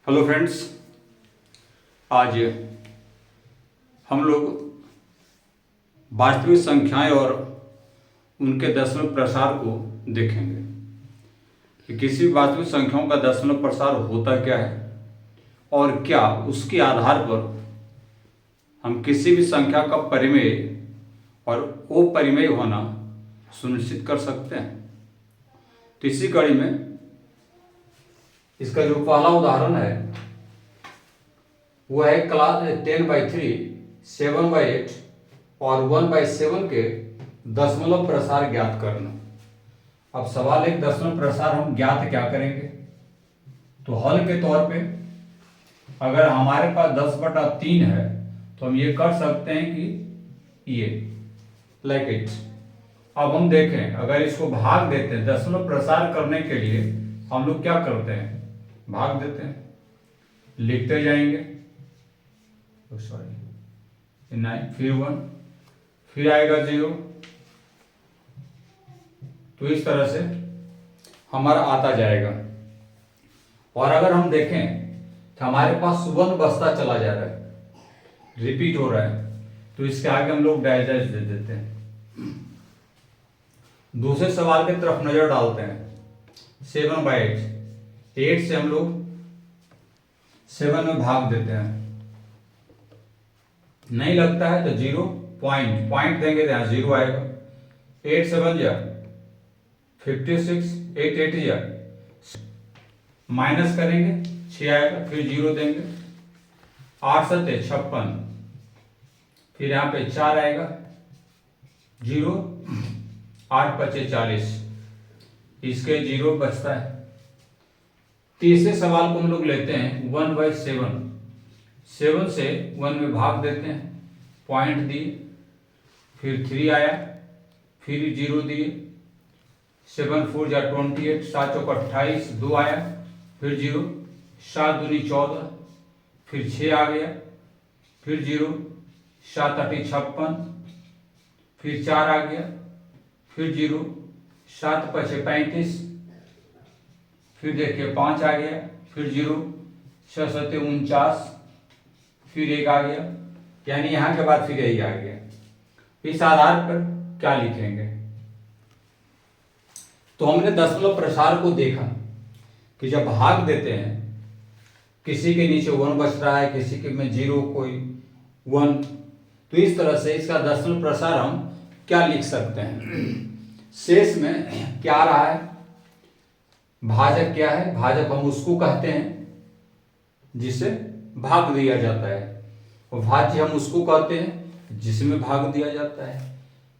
Hello friends, आज हम लोग वास्तविक संख्याएं और उनके दशमलव प्रसार को देखेंगे कि किसी वास्तविक संख्याओं का दशमलव प्रसार होता क्या है और क्या उसके आधार पर हम किसी भी संख्या का परिमेय और अपरिमेय होना सुनिश्चित कर सकते हैं। तो इसी कड़ी में इसका जो पहला उदाहरण है वो है क्लास 10/3, 7/8 और 1/7 के दशमलव प्रसार ज्ञात करना। अब सवाल एक दशमलव प्रसार हम ज्ञात क्या करेंगे, तो हल के तौर पे अगर हमारे पास 10/3 है तो हम ये कर सकते हैं कि ये लाइक इट। अब हम देखें, अगर इसको भाग देते हैं दशमलव प्रसार करने के लिए हम लोग क्या करते हैं, भाग देते हैं, लिखते जाएंगे, सॉरी 9, फिर 1, फिर आएगा 0। तो इस तरह से हमारा आता जाएगा। और अगर हम देखें तो हमारे पास 1 बचता चला जा रहा है, रिपीट हो रहा है, तो इसके आगे हम लोग डैश डैश दे देते हैं। दूसरे सवाल की तरफ नजर डालते हैं। 7/8, 8 से हम लोग 7 में भाग देते हैं, नहीं लगता है तो 0 पॉइंट देंगे तो यहाँ 0 आएगा। 8 7 जा 56, 8 8 जा माइनस करेंगे 6 आएगा, फिर 0 देंगे। 8 7 56, फिर यहाँ पे 4 आएगा, 0, 8 5 40, इसके 0 बचता है। तीसरे सवाल को हम लोग लेते हैं 1/7, 7 से 1 में भाग देते हैं, पॉइंट दिए, फिर 3 आया, फिर 0 दिए, 7 4 जा 28, 7 चौक 28, 2 आया, फिर 0, 7 दूनी 14, फिर 6 आ गया, फिर 0, 7 8 56, फिर 4 आ गया, फिर 0, 7 5 35, फिर देखिए 5 आ गया, फिर 0, 6 7 49, फिर 1 आ गया, यानी यहां के बाद फिर यही आ गया। इस आधार पर क्या लिखेंगे, तो हमने दशमलव प्रसार को देखा कि जब भाग देते हैं, किसी के नीचे 1 बच रहा है, किसी के में 0, कोई 1, तो इस तरह से इसका दशमलव प्रसार हम क्या लिख सकते हैं। शेष में क्या आ रहा है, भाजक क्या है, भाजक हम उसको कहते हैं जिसे भाग दिया जाता है, और भाज्य हम उसको कहते हैं जिसमें भाग दिया जाता है,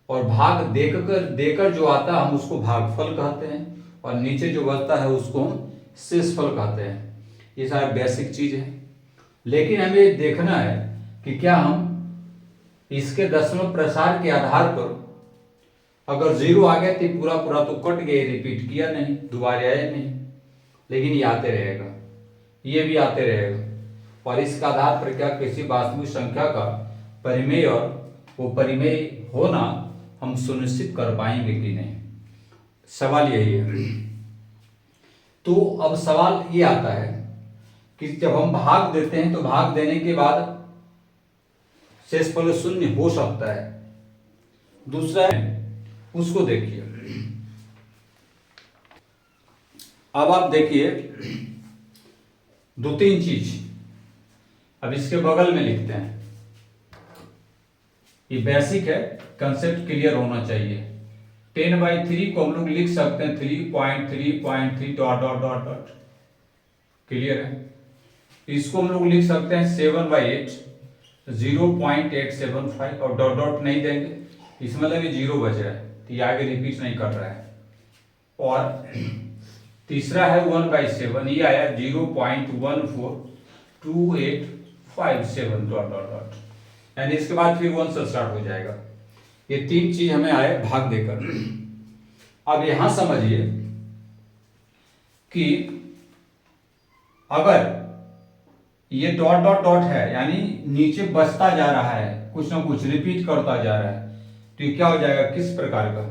और भाग देकर जो आता है हम उसको भागफल कहते हैं, और नीचे जो बचता है उसको हम शेषफल कहते हैं। ये सारे बेसिक चीज है, लेकिन हमें ये देखना है कि क्या हम इसके दशमलव प्रसार के आधार पर अगर 0 आ गया तो पूरा पूरा तो कट गया, रिपीट किया नहीं, दोबारा आया नहीं, लेकिन ये आते रहेगा, ये भी आते रहेगा, और इसके आधार पर क्या किसी वास्तविक संख्या का परिमेय और वो परिमेय होना हम सुनिश्चित कर पाएंगे कि नहीं। सवाल यही है। तो अब सवाल ये आता है कि जब हम भाग देते हैं तो भाग देने के बाद शेषफल 0 हो सकता है। दूसरा है, उसको देखिए। अब आप देखिए 2-3 चीज अब इसके बगल में लिखते हैं। ये बेसिक है, कंसेप्ट क्लियर होना चाहिए। 10/3 को हम लोग लिख सकते हैं 3.3.3 dot dot dot dot, clear है। इसको हम लोग लिख सकते हैं 7/8, 0.875, और डॉट डॉट नहीं देंगे, इसमें लगे 0 बच रहा है, तो ये आगे रिपीट नहीं कर रहा है। और तीसरा है 1/7, ये आया 0.142857 डॉट डॉट डॉट, यानी इसके बाद फिर 1 से स्टार्ट हो जाएगा। ये 3 चीज हमें आए भाग देकर। अब यहां समझिए कि अगर ये डॉट डॉट डॉट है, यानी नीचे बचता जा रहा है, कुछ ना कुछ रिपीट करता जा रहा है, तो ये क्या हो जाएगा, किस प्रकार का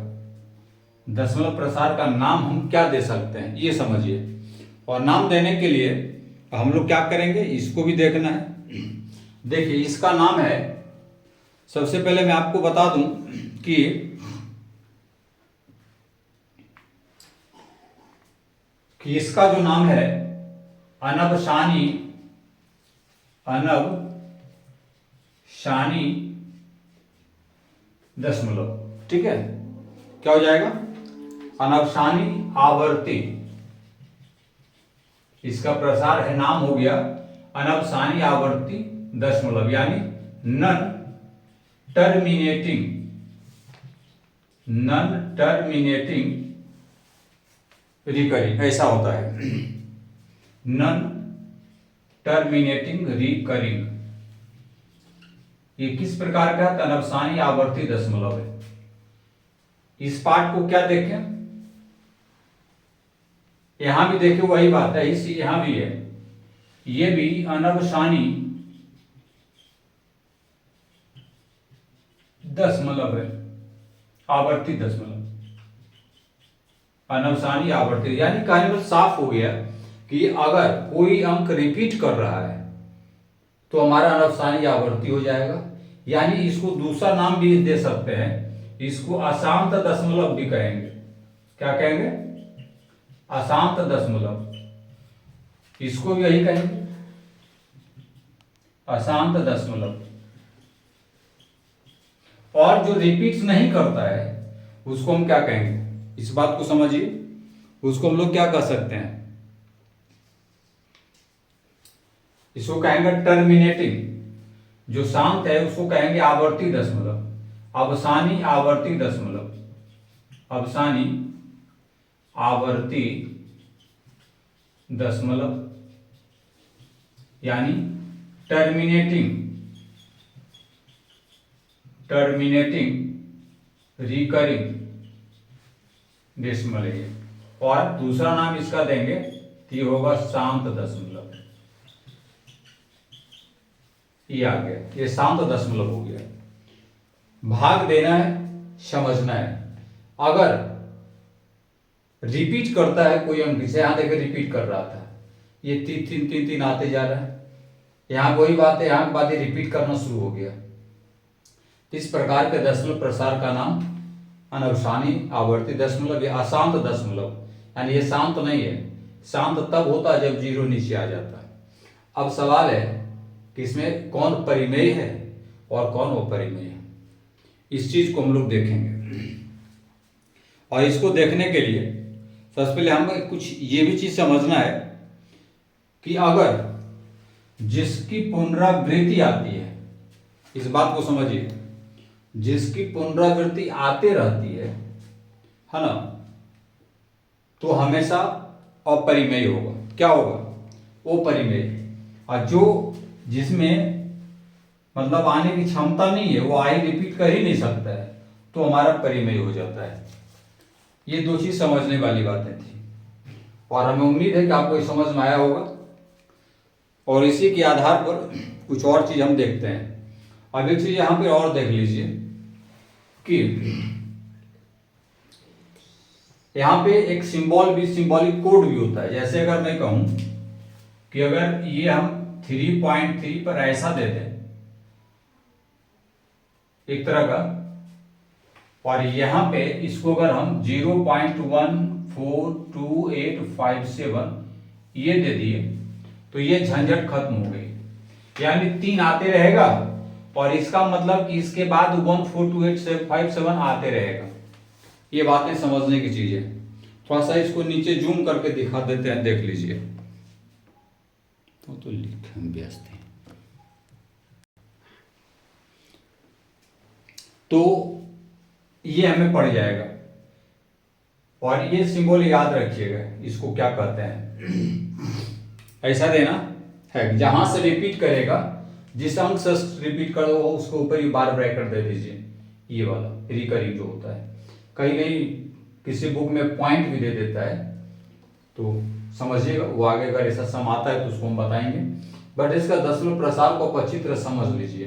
दशमलव प्रसार का नाम हम क्या दे सकते हैं, ये समझिए। और नाम देने के लिए हम लोग क्या करेंगे, इसको भी देखना है। देखिए इसका नाम है, सबसे पहले मैं आपको बता दूं कि इसका जो नाम है अनबशानी, अनबशानी दशमलव, ठीक है। क्या हो जाएगा, अनबशानी आवर्ती, इसका प्रसार है नाम हो गया अनबशानी आवर्ती दशमलव, यानी नन टर्मिनेटिंग रिकरिंग, ऐसा होता है, नन टर्मिनेटिंग रिकरिंग। ये किस प्रकार का अनबशानी आवर्ती दशमलव है। इस पार्ट को क्या देखें, यहां भी देखिए वही बात है, इस यहां भी है, ये भी अनबशानी दशमलव है, आवर्ती दशमलव, अनबशानी आवर्ती, यानी कहने में साफ हो गया कि अगर कोई अंक रिपीट कर रहा है तो हमारा अनबशानी आवर्ती हो जाएगा। यानी इसको दूसरा नाम भी दे सकते हैं, इसको अशांत दशमलव भी कहेंगे। क्या कहेंगे, अशांत दशमलव, इसको भी यही कहेंगे, अशांत दशमलव। और जो रिपीट नहीं करता है उसको हम क्या कहेंगे, इस बात को समझिए, उसको हम लोग क्या कह सकते हैं, इसको कहेंगे टर्मिनेटिंग। जो शांत है उसको कहेंगे आवर्ती दशमलव, अवसानी आवर्ती दशमलव, अवसानी आवर्ती दशमलव, यानी टर्मिनेटिंग रिकरिंग डेसिमल है। और दूसरा नाम इसका देंगे तो ये होगा शांत दशमलव, ये आ गया, ये शांत दशमलव हो गया। भाग देना है, समझना है। अगर रिपीट करता है कोई अंक, जैसे यहां देखिए रिपीट कर रहा था, ये 3 3 3 3 आते जा रहा है, यहां वही बात है, यहां के बाद ये रिपीट करना शुरू हो गया। इस प्रकार के दशमलव प्रसार का नाम अनबशानी आवर्ती दशमलव या अशांत दशमलव, यानी ये शांत नहीं है, शांत तब होता है जब जीरो नीचे आ जाता है। अब सवाल है कि इसमें कौन परिमेय है और कौन अपरिमेय है, इस चीज को हम लोग देखेंगे। और इसको देखने के लिए सबसे पहले हमें कुछ ये भी चीज समझना है कि अगर जिसकी पुनरावृत्ति आती है, इस बात को समझिए, जिसकी पुनरावृत्ति आते रहती है ना, तो हमेशा अपरिमेय होगा। क्या होगा, अपरिमेय। और जो जिसमें मतलब आने की क्षमता नहीं है, वो आई रिपीट कर ही नहीं सकता है, तो हमारा परिमेय हो जाता है। ये दो चीज समझने वाली बातें थी और हमें उम्मीद है कि आपको ये समझ में आया होगा। और इसी के आधार पर कुछ और चीज हम देखते हैं। अब एक चीज यहां पे और देख लीजिए कि यहां पे एक सिंबॉलिक कोड भी होता है। जैसे अगर मैं कहूं कि अगर ये हम 3.3 पर ऐसा दे दें एक तरह का, और यहां पे इसको अगर हम 0.142857 ये दे दिए तो ये झंझट खत्म हो गई। यानी 3 आते रहेगा और इसका मतलब कि इसके बाद 1428757 आते रहेगा। ये बातें समझने की चीज है। थोड़ा सा इसको नीचे जूम करके दिखा देते हैं, देख लीजिए। तो लिखन व्यस्त है, तो ये हमें पड़ जाएगा। और ये सिंबल याद रखिएगा, इसको क्या कहते हैं, ऐसा देना है जहां से रिपीट करेगा, जिस अंक से रिपीट कर उसको ऊपर ही बार ब्रैकेट दे दीजिए, ये वाला रिकरिंग जो होता है। कहीं कहीं किसी बुक में पॉइंट भी दे देता है, तो समझिएगा, वो आगे अगर ऐसा सम आता है तो उसको हम बताएंगे। बट इसका दशमलव प्रसार को आप अच्छी तरह समझ लीजिए।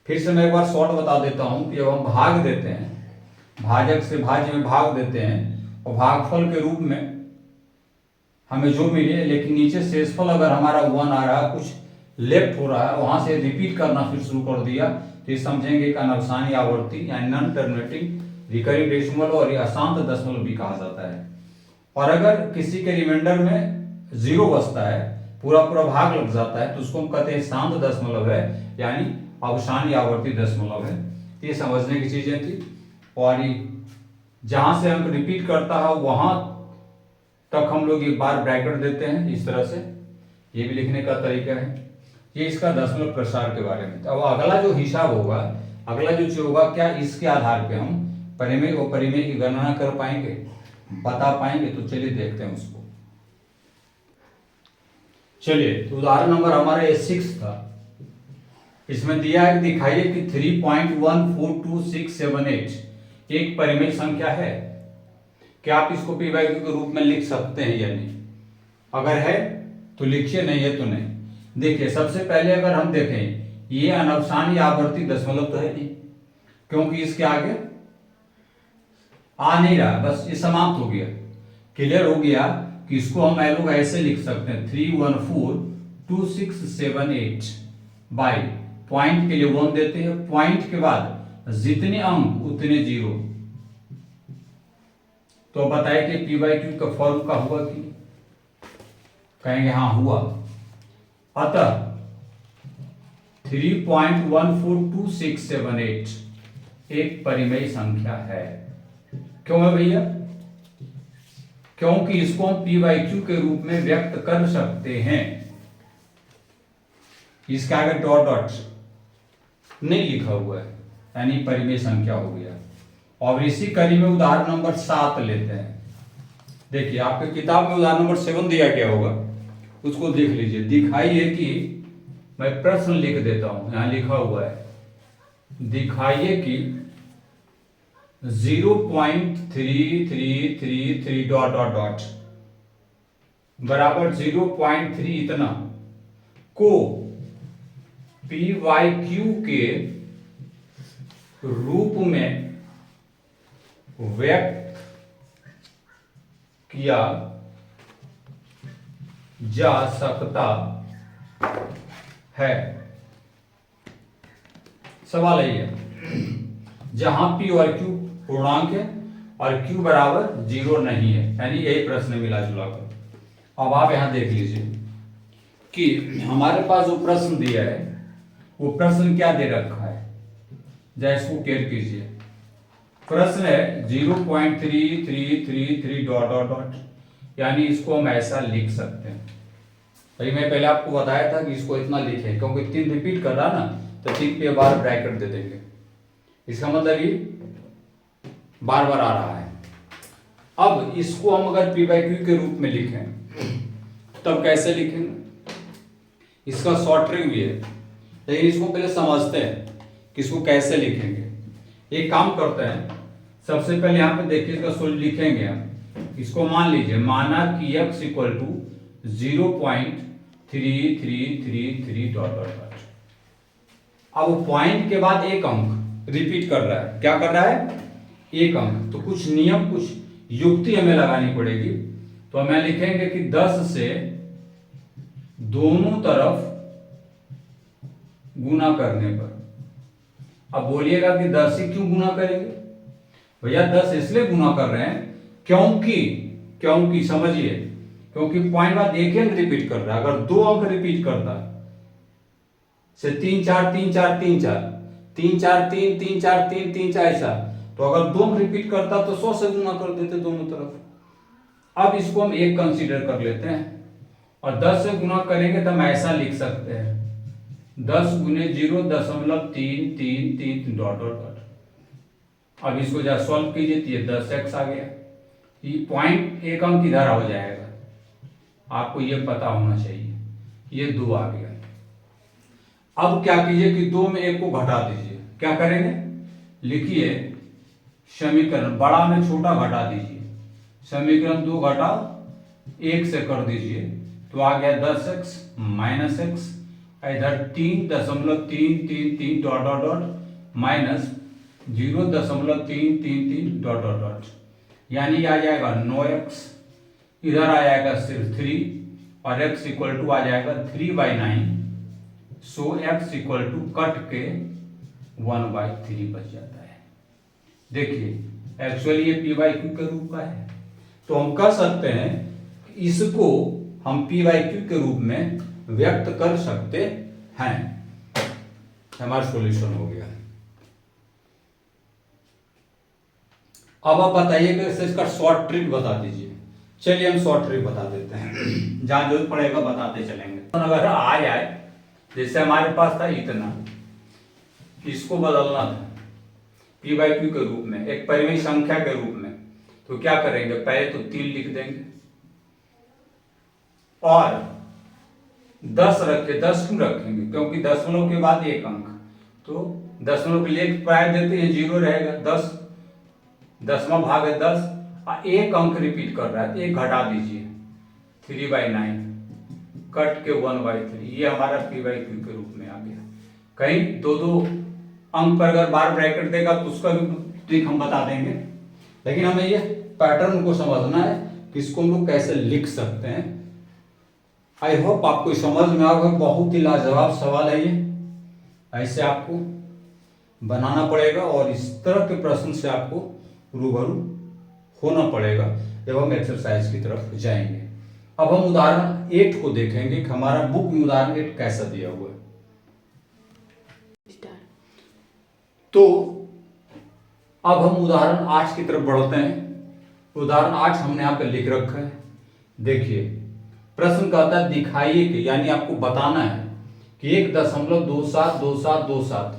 फिर से मैं एक बार शॉर्ट बता देता हूं कि जब हम भाग देते हैं, भाजक से भाज्य में भाग देते हैं और भागफल के रूप में हमें जो मिले, लेकिन नीचे शेषफल अगर हमारा 1 आ रहा है, कुछ लेफ्ट हो रहा है, वहां से रिपीट करना फिर शुरू कर दिया, तो ये समझेंगे कि अनवसानी आवर्ती यानी नॉन टर्मिनेटिंग रिकरिंग डेसिमल और अशांत दशमलव भी कहा जाता है। और अगर किसी के रिमाइंडर में 0 बचता है, पूरा पूरा भाग लग जाता है, तो उसको हम कहते हैं शांत दशमलव है यानी अवसानी आवर्ती दशमलव है। ये समझने की चीजें थी। और जहां से अंक रिपीट करता है वहां तक हम लोग एक बार ब्रैकेट देते हैं इस तरह से, ये भी लिखने का तरीका है। ये इसका दशमलव प्रसार के बारे में। अब अगला जो हिसाब होगा, अगला जो चीज होगा, क्या इसके आधार पे हम परिमेय और परिमेय की गणना कर पाएंगे, बता पाएंगे? तो चलिए देखते हैं उसको। चलिए, तो उदाहरण नंबर हमारा ये 6 था। इसमें दिया है, दिखाइए कि 3.142678 एक परिमेय संख्या है। क्या आप इसको पी बाई क्यू के रूप में लिख सकते हैं या नहीं? अगर है तो लिखिए, नहीं है तो नहीं। देखिए, सबसे पहले अगर हम देखें, ये अनवसानी आवर्ती दशमलव तो है नहीं, क्योंकि इसके आगे आ नहीं रहा, बस ये समाप्त हो गया। क्लियर हो गया कि इसको हम लोग ऐसे लिख सकते हैं 3142678 बाई, पॉइंट के लिए 1 देते हैं, पॉइंट के बाद जितने अंक उतने 0। तो बताइए कि पी बाई क्यू का फॉर्म का हुआ कि? कहेंगे हाँ हुआ। अतः 3.142678 एक परिमेय संख्या है। क्यों है भैया? क्योंकि इसको हम पी बाई क्यू के रूप में व्यक्त कर सकते हैं। इसके आगे डॉट डॉट नहीं लिखा हुआ है, यानी परिमेय संख्या हो गया। और इसी कड़ी में उदाहरण नंबर 7 लेते हैं। देखिए, आपके किताब में उदाहरण नंबर 7 दिया गया होगा, उसको देख लीजिए। दिखाइए कि, मैं प्रश्न लिख देता हूं, यहां लिखा हुआ है, दिखाइए कि 0.3333 डॉट डॉट डॉट बराबर 0.3 इतना को पी वाई क्यू के रूप में व्यक्त किया जा सकता है। सवाल है ये, जहां पी और क्यू पूर्णांक है और क्यू बराबर 0 नहीं है, यानी यही प्रश्न मिला जुला कर। अब आप यहां देख लीजिए कि हमारे पास जो प्रश्न दिया है, वो प्रश्न क्या दे रखा है, जरा इसको क्लियर कीजिए। प्रश्न है 0.3333 डॉट डॉट डॉट, यानी इसको हम ऐसा लिख सकते हैं। भाई मैं पहले आपको बताया था कि इसको इतना लिखे, क्योंकि 3 रिपीट कर रहा ना, तो 3 पे बार ब्रैकेट दे देंगे। इसका मतलब ये बार बार आ रहा है। अब इसको हम अगर पी बाई क्यू के रूप में लिखें, तब कैसे लिखेंगे? इसका शॉर्ट ट्रिक भी है, लेकिन इसको पहले समझते हैं कि इसको कैसे लिखेंगे। एक काम करते हैं, सबसे पहले यहाँ पे देखिए, इसका सोल्यूशन लिखेंगे हम। इसको मान लीजिए, माना कि x equal to 0.3333 dot dot dot. अब पॉइंट के बाद एक अंक रिपीट कर रहा है। क्या कर रहा है? एक अंक। तो कुछ नियम, कुछ युक्ति हमें लगानी पड़ेगी। तो हमें लिखेंगे कि 10 से दोनों तरफ गुना करने पर। अब बोलिएगा कि 10 से क्यों गुना करेंगे? भैया 10 इसलिए गुना कर रहे हैं क्योंकि समझिए, क्योंकि पॉइंट बाद एक अंक रिपीट कर रहा है। अगर 2 अंक रिपीट करता है, से 3 4 3 4 3 4 3 4 3 3 4 3 3 4 ऐसा, तो अगर 2 अंक रिपीट करता तो 100 से गुना कर देते दोनों तरफ। अब इसको हम 1 कंसीडर कर लेते हैं और 10 से गुना करेंगे तो हम ऐसा लिख सकते हैं 10 गुने 0.333 डॉट डॉट डॉट। अब इसको जरा सॉल्व कीजिए तो ये 10x आ गया। ये पॉइंट एक अंक इधर हो जाएगा, आपको ये पता होना चाहिए। ये 2 आ गया। अब क्या कीजिए कि 2 में 1 को घटा दीजिए। क्या करेंगे? लिखिए समीकरण, बड़ा में छोटा घटा दीजिए। समीकरण 2 घटा 1 से कर दीजिए, तो आ गया 10x माइनस x, इधर 3.333 dot dot dot minus 0.333 dot dot dot, यानी आ जाएगा 9x इधर आ जाएगा सिर्फ 3 और x इक्वल टू आ जाएगा 3/9। सो x इक्वल टू कट के 1/3 बच जाता है। देखिए एक्चुअली ये p/q के रूप का है, तो हम कह सकते हैं कि इसको हम p/q के रूप में व्यक्त कर सकते हैं। हमारा सॉल्यूशन हो गया। अब आप बताइएगा इसका शॉर्ट ट्रिक बता दीजिए। चलिए हम शॉर्ट ट्रिक बता देते हैं, जहां जरूरत पड़ेगा बताते चलेंगे। तो अगर आ जाए, जैसे हमारे पास था इतना, इसको बदलना था p/q के रूप में, एक परिमेय संख्या के रूप में, तो क्या करेंगे, पहले तो 3 लिख देंगे और 10 रखे। 10 क्यों रखेंगे, क्योंकि दशमलव के बाद 1 अंक, तो दशमलव के लिए प्राय देते हैं 0 रहेगा। 10 10वां भाग है 10 और 1 अंक रिपीट कर रहा है, तो 1 घटा दीजिए, 3/9 कट के 1/3। ये हमारा p/q के रूप में आ गया। कहीं 2 अंक पर अगर बार ब्रैकेट देगा तो उसका भी ट्रिक हम बता देंगे, लेकिन हमें ये पैटर्न को समझना है कि इसको हम लोग कैसे लिख सकते हैं। आई होप आपको समझ में आएगा। बहुत ही लाजवाब सवाल है ये, ऐसे आपको बनाना पड़ेगा और इस तरह के प्रश्न से आपको रूबरू होना पड़ेगा जब हम एक्सरसाइज की तरफ जाएंगे। अब हम उदाहरण 8 को देखेंगे कि हमारा बुक में उदाहरण 8 कैसा दिया हुआ है। तो अब हम उदाहरण 8 की तरफ बढ़ते हैं। उदाहरण 8 हमने यहाँ पे लिख रखा है। देखिए प्रश्न कहता है दिखाइए कि, यानी आपको बताना है कि 1.272727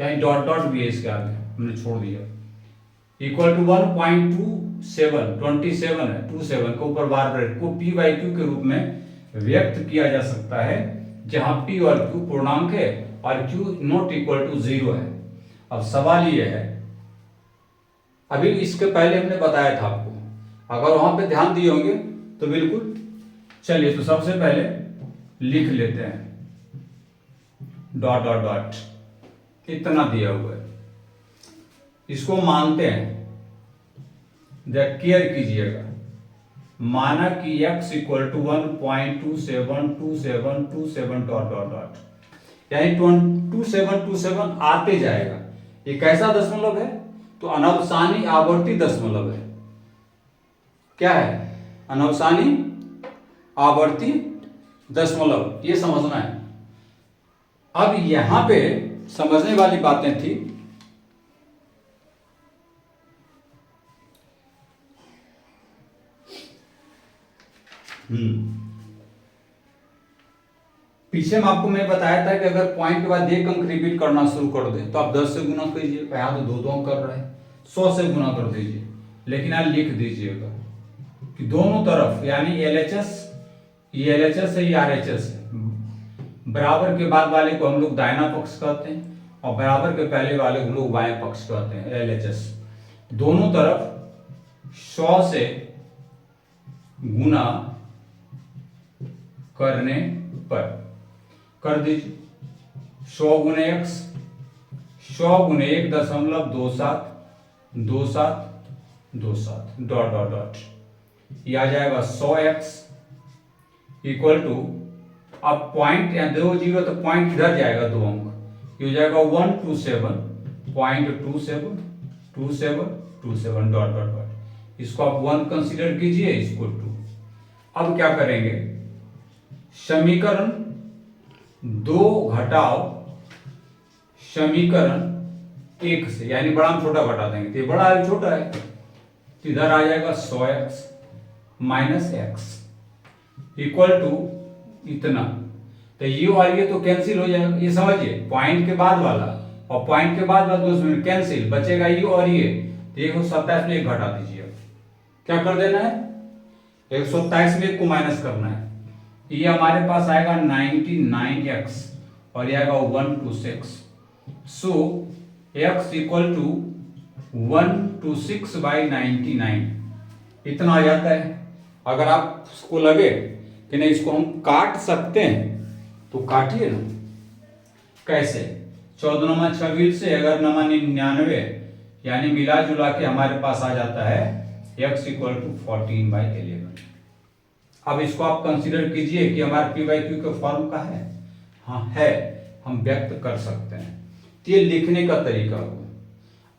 यानी डॉट डॉट भी है इसके आगे, हमने छोड़ दिया, इक्वल टू 1.27 27 है, 27 के ऊपर बार ब्रैकेट को p/q के रूप में व्यक्त किया जा सकता है, जहां p और q पूर्णांक है और q नॉट इक्वल टू 0 है। अब सवाल ये है, अभी इसके पहले हमने बताया था आपको, अगर वहां पे ध्यान दिए होंगे तो बिल्कुल। चलिए तो सबसे पहले लिख लेते हैं डॉट डॉट डॉट, इतना दिया हुआ है, इसको मानते हैं। केयर कीजिएगा, माना कि x equal to 1.272727 dot dot dot, यानी 2727 आते जाएगा। ये कैसा दशमलव है, तो अनवसानी आवर्ती दशमलव है। क्या है, अनवसानी आवर्ती दशमलव, ये समझना है। अब यहां पे समझने वाली बातें थी, पीछे में आपको मैं बताया था कि अगर पॉइंट के बाद 1 अंक रिपीट करना शुरू कर दे तो आप 10 से गुना कीजिए। यहां तो 2 अंक कर रहे हैं, 100 से गुना कर दीजिए, लेकिन आप लिख दीजिएगा कि दोनों तरफ, यानी LHS, ये LHS है, ये RHS है, बराबर के बाद वाले को हम लोग दाहिना पक्ष कहते हैं और बराबर के पहले वाले को हम लोग बाएं पक्ष कहते हैं, LHS। दोनों तरफ 100 से गुना करने पर कर दीजिए 100 गुने x, 100 गुने 1.272727 डॉट डॉट डॉट, ये आ जाएगा 100x इक्वल टू, अब पॉइंट या 2 0 तो पॉइंट इधर जाएगा 2 अंक, ये हो जाएगा 127.272727 डॉट डॉट डॉट। इसको आप 1 कंसीडर कीजिए, इसको 2। अब क्या करेंगे, समीकरण 2 घटाओ समीकरण 1 से, यानी बड़ा हम छोटा घटा देंगे, तो ये बड़ा है छोटा है, तो इधर आ जाएगा 100x minus x equal to इतना। तो ये और ये तो कैंसिल हो जाएगा, ये समझिए, पॉइंट के बाद वाला और पॉइंट के बाद वाला 2 मिनट कैंसिल, बचेगा ये और ये, तो 127 में 1 घटा दीजिए। क्या कर देना है, 127 में 1 को माइनस करना है, ये हमारे पास आएगा 99x और ये आएगा 126। सो x इक्वल टू 126/99 इतना आ जाता है। अगर आप उसको लगे कि नहीं इसको हम काट सकते हैं तो काटिए ना। कैसे, 14 नमा 26 से 11 नमा 99, यानी मिला जुला के हमारे पास आ जाता है x इक्वल टू 14/11। अब इसको आप कंसीडर कीजिए कि हमारे पी बाई क्यू के फॉर्म का है, हाँ है, हम व्यक्त कर सकते हैं। तो ये लिखने का तरीका हुआ।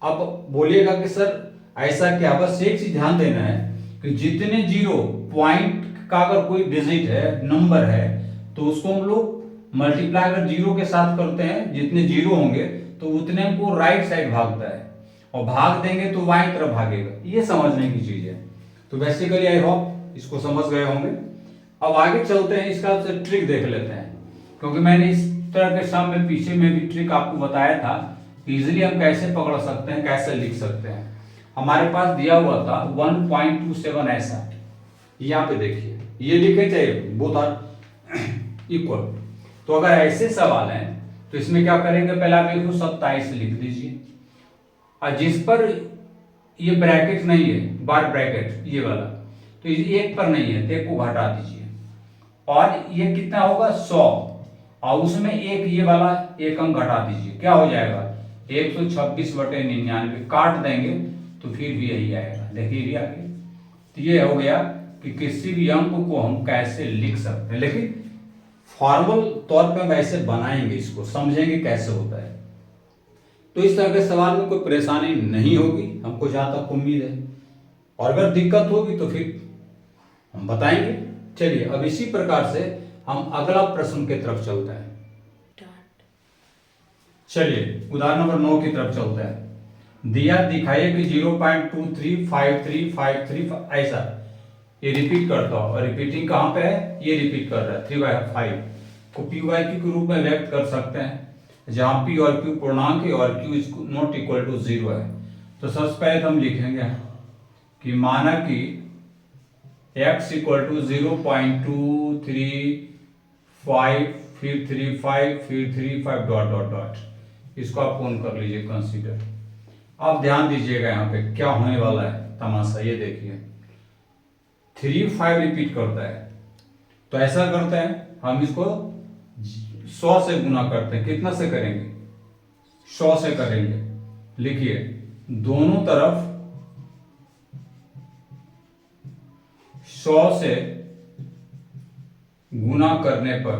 अब बोलिएगा कि सर ऐसा क्या, बस एक चीज ध्यान देना है कि जितने जीरो पॉइंट का अगर कोई डिजिट है, नंबर है, तो उसको हम लोग मल्टीप्लाई अगर जीरो के साथ करते हैं, जितने जीरो होंगे तो उतने को राइट साइड भागता है, और भाग देंगे तो बाएं तरफ भागेगा। ये समझने की चीज है। तो बेसिकली आई होप इसको समझ गए होंगे। अब आगे चलते हैं, इसका ट्रिक देख लेते हैं, क्योंकि मैंने इस तरह के सम में पीछे में भी ट्रिक आपको बताया था कि इजिली हम कैसे पकड़ सकते हैं, कैसे लिख सकते हैं। हमारे पास दिया हुआ था 1.27 ऐसा, यहाँ पे देखिए ये लिखे थे बोथ आर इक्वल। तो अगर ऐसे सवाल हैं तो इसमें क्या करेंगे, पहले आप 127 लिख दीजिए, और जिस पर ये ब्रैकेट नहीं है, बार ब्रैकेट ये वाला, तो एक पर नहीं है तो एक को घटा दीजिए, और ये कितना होगा 100, और उसमें एक ये वाला एक अंक घटा दीजिए, क्या हो जाएगा 126/99, काट देंगे तो फिर भी यही आएगा। देखिए ये आगे, तो ये हो गया कि किसी भी अंक को हम कैसे लिख सकते हैं, लेकिन फॉर्मल तौर पे हम ऐसे बनाएंगे, इसको समझेंगे कैसे होता है। तो इस तरह के सवाल में कोई परेशानी नहीं होगी, हमको जहां तक उम्मीद है, और अगर दिक्कत होगी तो फिर हम बताएंगे। चलिए अब इसी प्रकार से हम अगला प्रश्न की तरफ चलते हैं। चलिए उदाहरण नंबर 9 की तरफ चलते हैं। दिया दिखाइए कि 0.235353 ऐसा ये रिपीट करता हो, और रिपीटिंग कहां पे है, ये रिपीट कर रहा है 3/5 को पी वाई क्यू के रूप में व्यक्त कर सकते हैं, जहां पी और क्यू पूर्णांक है और q is not equal to 0 है। तो सबसे पहले तो हम लिखेंगे कि माना कि x इक्वल टू 0.235 फिर 35 फिर 35 डॉट डॉट डॉट, इसको आप कौन कर लीजिए कंसीडर। अब ध्यान दीजिएगा यहाँ पे क्या होने वाला है तमाशा, ये देखिए 35 रिपीट करता है, तो ऐसा करते हैं हम इसको 100 से गुना करते हैं। कितना से करेंगे, 100 से करेंगे। लिखिए दोनों तरफ 100 से गुना करने पर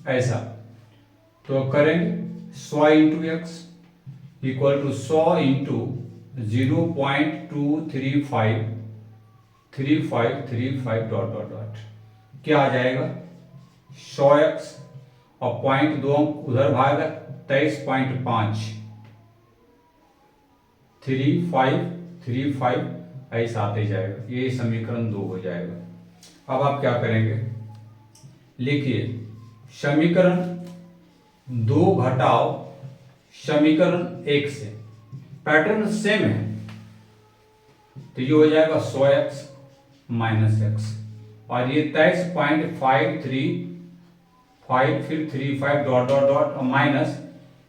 ऐसा, तो करेंगे 100 into x equal to 100 into 0.235 dot dot dot, क्या आ जाएगा 100x, और पॉइंट 2 उधर भागा 23.5 35 ऐसा आते जाएगा, ये समीकरण 2 हो जाएगा। अब आप क्या करेंगे, लिखिए समीकरण 2 घटाओ समीकरण 1 से, पैटर्न सेम है, तो ये हो जाएगा 100x माइनस एक्स, और ये 23.535 फिर 35 डॉट डॉट डॉट माइनस,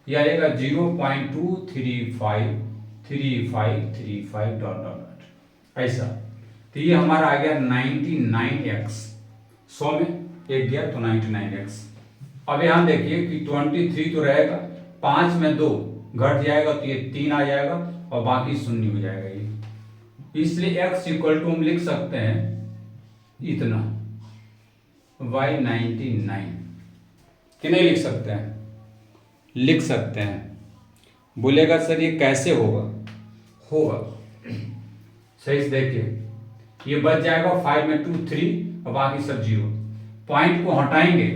ये आएगा 0.235 डॉट डॉट डॉट ऐसा। तो ये हमारा आ गया 99x, 100 में एक दिया तो 99x। अब यहाँ देखिए कि 23 तो रहेगा, 5 में 2 घट जाएगा तो ये 3 आ जाएगा, और बाकी शून्य हो जाएगा ये, इसलिए x इक्वल टू हम लिख सकते हैं इतना y99, कि नहीं लिख सकते हैं, लिख सकते हैं। बोलेगा सर ये कैसे होगा, होगा सही से देखिए, ये बच जाएगा 5 में 2 3 और बाकी सब 0, पॉइंट को हटाएंगे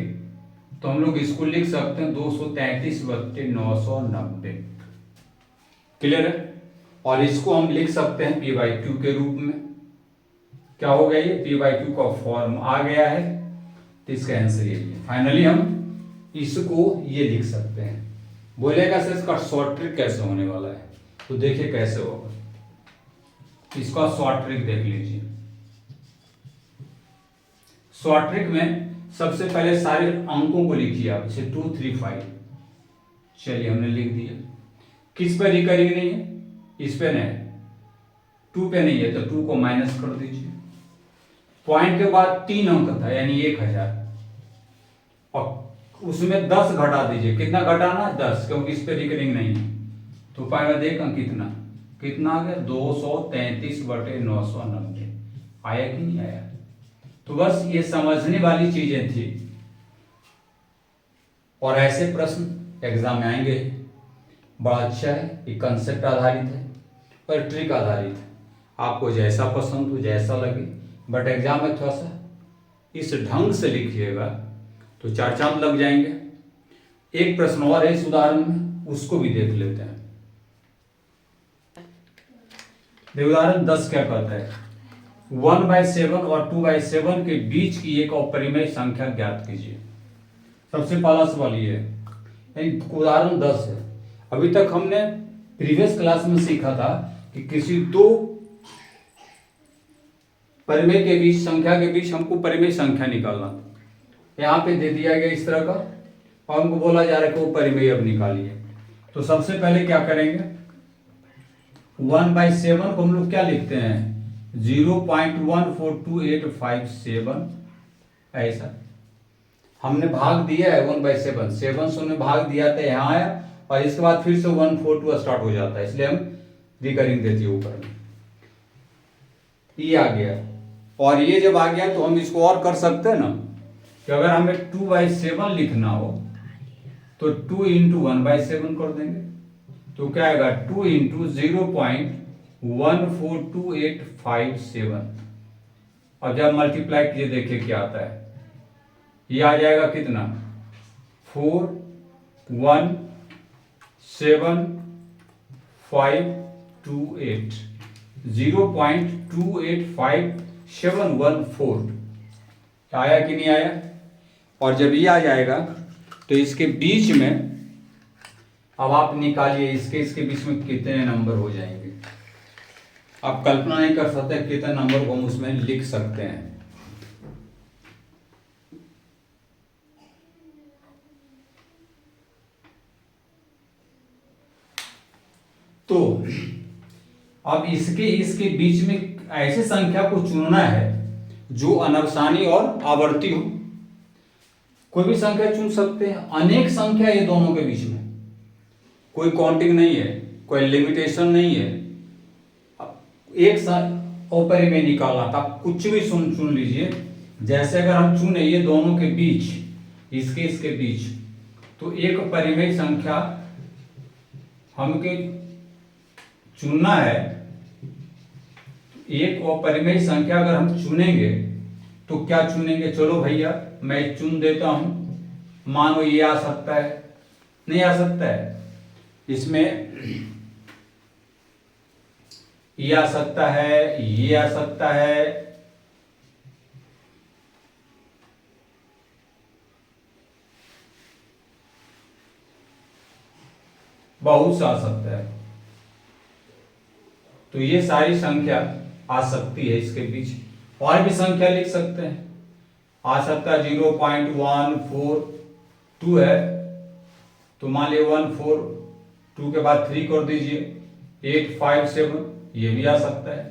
तो हम लोग इसको लिख सकते हैं 233/990, क्लियर है। और इसको हम लिख सकते हैं पी बाई क्यू के रूप में, क्या हो गया ये पी बाई क्यू का फॉर्म आ गया है, तो इसका आंसर यही है। फाइनली हम इसको ये लिख सकते हैं। बोलेगा सर इसका शॉर्ट ट्रिक कैसे होने वाला है, तो देखिए कैसे होगा, इसका शॉर्ट ट्रिक देख लीजिए। शॉर्ट ट्रिक में सबसे पहले सारे अंकों को लिखिए आप, जैसे 2 3 5, चलिए हमने लिख दिया। किस पे रिकरिंग नहीं है, इस पे नहीं, 2 पे नहीं है तो 2 को माइनस कर दीजिए। पॉइंट के बाद 3 अंक था यानी 1000, और उसमें 10 घटा दीजिए। कितना घटाना, 10, क्योंकि इस पे रिकरिंग नहीं है, तो पाएगा देख अंक कितना कितना आ गया 233/990। आया कि नहीं आया। तो बस ये समझने वाली चीजें थी, और ऐसे प्रश्न एग्जाम में आएंगे। बड़ा अच्छा है, ये कंसेप्ट आधारित है और ट्रिक आधारित है, आपको जैसा पसंद हो जैसा लगे, बट एग्जाम में थोड़ा सा इस ढंग से लिखिएगा तो 4 चांद लग जाएंगे। एक प्रश्न और है इस उदाहरण में, उसको भी देख लेते हैं। उदाहरण 10 क्या कहता है, 1/7 और 2/7 के बीच की एक अपरिमेय संख्या ज्ञात कीजिए। सबसे पहला सवाल ये है, उदाहरण 10 है। अभी तक हमने प्रीवियस क्लास में सीखा था कि किसी दो परिमेय के बीच संख्या के बीच हमको परिमेय संख्या निकालना। यहाँ पे दे दिया गया इस तरह का, और हमको बोला जा रहा है कि वो परिमेय अब निकालिए। तो सबसे पहले क्या करेंगे, 1/7 को हम लोग क्या लिखते हैं, 0.142857, ऐसा हमने भाग दिया है 1/7, 7 से हमने भाग दिया था, यहाँ आया और इसके बाद फिर से 142 स्टार्ट हो जाता है, इसलिए हम रिकरिंग देते हैं ऊपर में। ये आ गया, और ये जब आ गया तो हम इसको और कर सकते हैं ना, कि अगर हमें 2/7 लिखना हो तो 2 × 1/7 कर देंगे, तो क्या आएगा 2 × 0.142857। और जब मल्टीप्लाई कीजिए देखिए क्या आता है, ये आ जाएगा कितना 417,528, 0.285714 आया कि नहीं आया। और जब ये आ जाएगा तो इसके बीच में अब आप निकालिए, इसके बीच में कितने नंबर हो जाएंगे। आप कल्पना नहीं कर सकते कितने नंबर को हम उसमें लिख सकते हैं। तो अब इसके बीच में ऐसी संख्या को चुनना है जो अनवसानी और आवर्ती हो। कोई भी संख्या चुन सकते हैं, अनेक संख्या ये दोनों के बीच में, कोई काउंटिंग नहीं है, कोई लिमिटेशन नहीं है। एक अपरिमेय निकालना था, कुछ भी चुन लीजिए। जैसे अगर हम चुने ये दोनों के बीच, इसके बीच, तो एक परिमेय संख्या हमके चुनना है। एक अपरिमेय संख्या अगर हम चुनेंगे तो क्या चुनेंगे, चलो भैया मैं चुन देता हूं। मानो ये आ सकता है, नहीं आ सकता है, इसमें ये आ सकता है, ये आ सकता है, बहुत सा आ सकता है। तो ये सारी संख्या आ सकती है इसके बीच। और भी संख्या लिख सकते हैं, आ सकता है 0.142 है, तो मान लिया 142 के बाद 3 कर दीजिए 857, ये भी आ सकता है।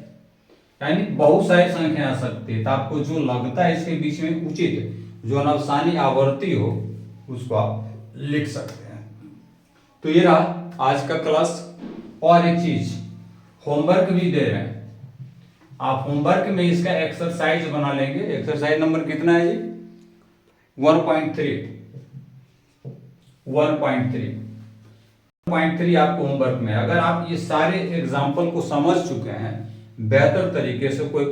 यानी बहुत सारी संख्या आ सकती है। तो आपको जो लगता है इसके बीच में उचित, जो अनवसानी आवर्ती हो, उसको आप लिख सकते हैं। तो ये रहा आज का क्लास। और एक चीज, होमवर्क भी दे रहे हैं, आप होमवर्क में इसका एक्सरसाइज बना लेंगे। एक्सरसाइज नंबर कितना है जी, 1.3 आपको होमवर्क में। अगर आप ये सारे एग्जाम्पल को समझ चुके हैं बेहतर तरीके से, कोई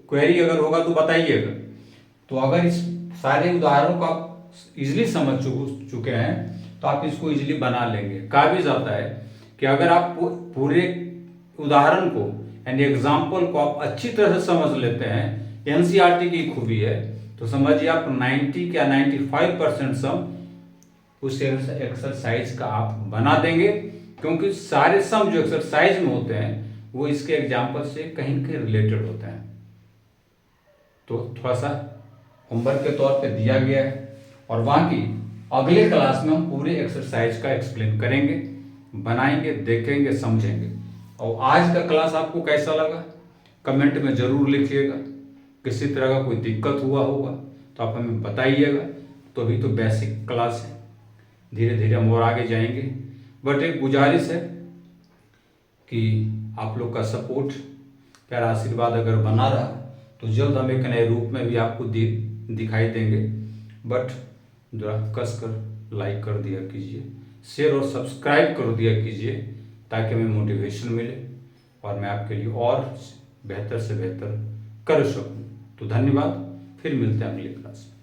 क्वेरी अगर होगा तो बताइएगा। तो अगर इस सारे उदाहरणों को आप इजीली समझ चुके हैं तो आप इसको इजीली बना लेंगे। कहा भी जाता है कि अगर आप पूरे उदाहरण को यानी एग्जाम्पल को आप अच्छी तरह से समझ लेते हैं, एनसीईआरटी की खूबी है, तो समझिए आप 90 या 95% सम उस एक्सरसाइज का आप बना देंगे। क्योंकि सारे सम जो एक्सरसाइज में होते हैं वो इसके एग्जाम्पल से कहीं न कहीं रिलेटेड होते हैं। तो थोड़ा सा होमवर्क के तौर पे दिया गया है, और वहाँ की अगले क्लास में हम पूरे एक्सरसाइज का एक्सप्लेन करेंगे, बनाएंगे, देखेंगे, समझेंगे। और आज का क्लास आपको कैसा लगा कमेंट में जरूर लिखिएगा। किसी तरह का कोई दिक्कत हुआ होगा तो आप हमें बताइएगा। तो अभी तो बेसिक क्लास है, धीरे धीरे हम और आगे जाएंगे। बट एक गुजारिश है कि आप लोग का सपोर्ट, प्यारा आशीर्वाद अगर बना रहा तो जल्द हम एक नए रूप में भी आपको दिखाई देंगे। बट जरा कस कर लाइक कर दिया कीजिए, शेयर और सब्सक्राइब कर दिया कीजिए, ताकि हमें मोटिवेशन मिले और मैं आपके लिए और बेहतर से बेहतर कर सकूं। तो धन्यवाद, फिर मिलते हैं अगली क्लास में।